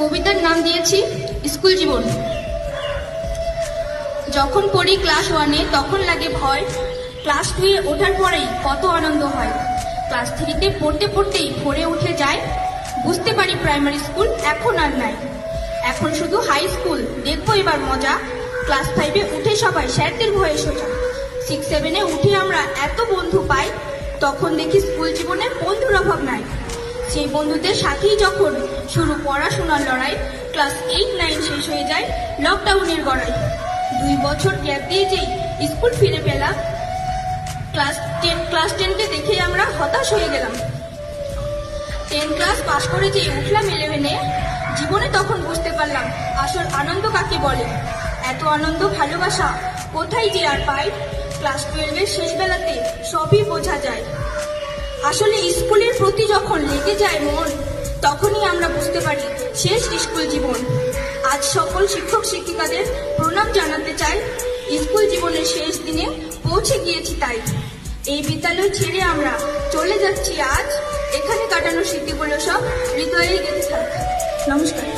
কবিতার নাম দিয়েছি স্কুল জীবন। যখন পড়ি ক্লাস 1-এ তখন লাগে ভয়, ক্লাস 2-এ ওঠার পরেই কত আনন্দ হয়। ক্লাস 3-তে পড়তে পড়তেই ভরে উঠে যায়, বুঝতে পারি প্রাইমারি স্কুল এখন আর নাই। এখন শুধু হাই স্কুল, দেখবো এবার মজা। ক্লাস 5-এ উঠে সবাই স্যারদের ভয়ে সোজা। 6-7-এ উঠে আমরা এত বন্ধু পাই, তখন দেখি স্কুল জীবনে বন্ধুর অভাব নাই। সেই বন্ধুদের সাথেই যখন শুরু পড়াশোনার লড়াই, ক্লাস 8-9 শেষ হয়ে যায় লকডাউনের গড়াই। 2 বছর গ্যাপ দিয়ে যেই স্কুল ফিরে পেলাম, ক্লাস 10-কে দেখে আমরা হতাশ হয়ে গেলাম। 10 ক্লাস পাশ করে যে উঠলাম 11-এ, জীবনে তখন বুঝতে পারলাম আসল আনন্দ কাকে বলে। এত আনন্দ ভালোবাসা কোথায় যে আর পাই, ক্লাস 12-এর শেষ বেলাতে সবই বোঝা যায়। আসলে স্কুলের প্রতি যখন লেগে যায় মন, তখনই আমরা বুঝতে পারি শেষ স্কুল জীবন। আজ সকল শিক্ষক শিক্ষিকাদের প্রণাম জানাতে চাই, স্কুল জীবনের শেষ দিনে পৌঁছে গিয়েছি তাই। এই বিদ্যালয় ছেড়ে আমরা চলে যাচ্ছি আজ, এখানে কাটানো স্মৃতিগুলো সব হৃদয়ে গেঁথে থাক। নমস্কার।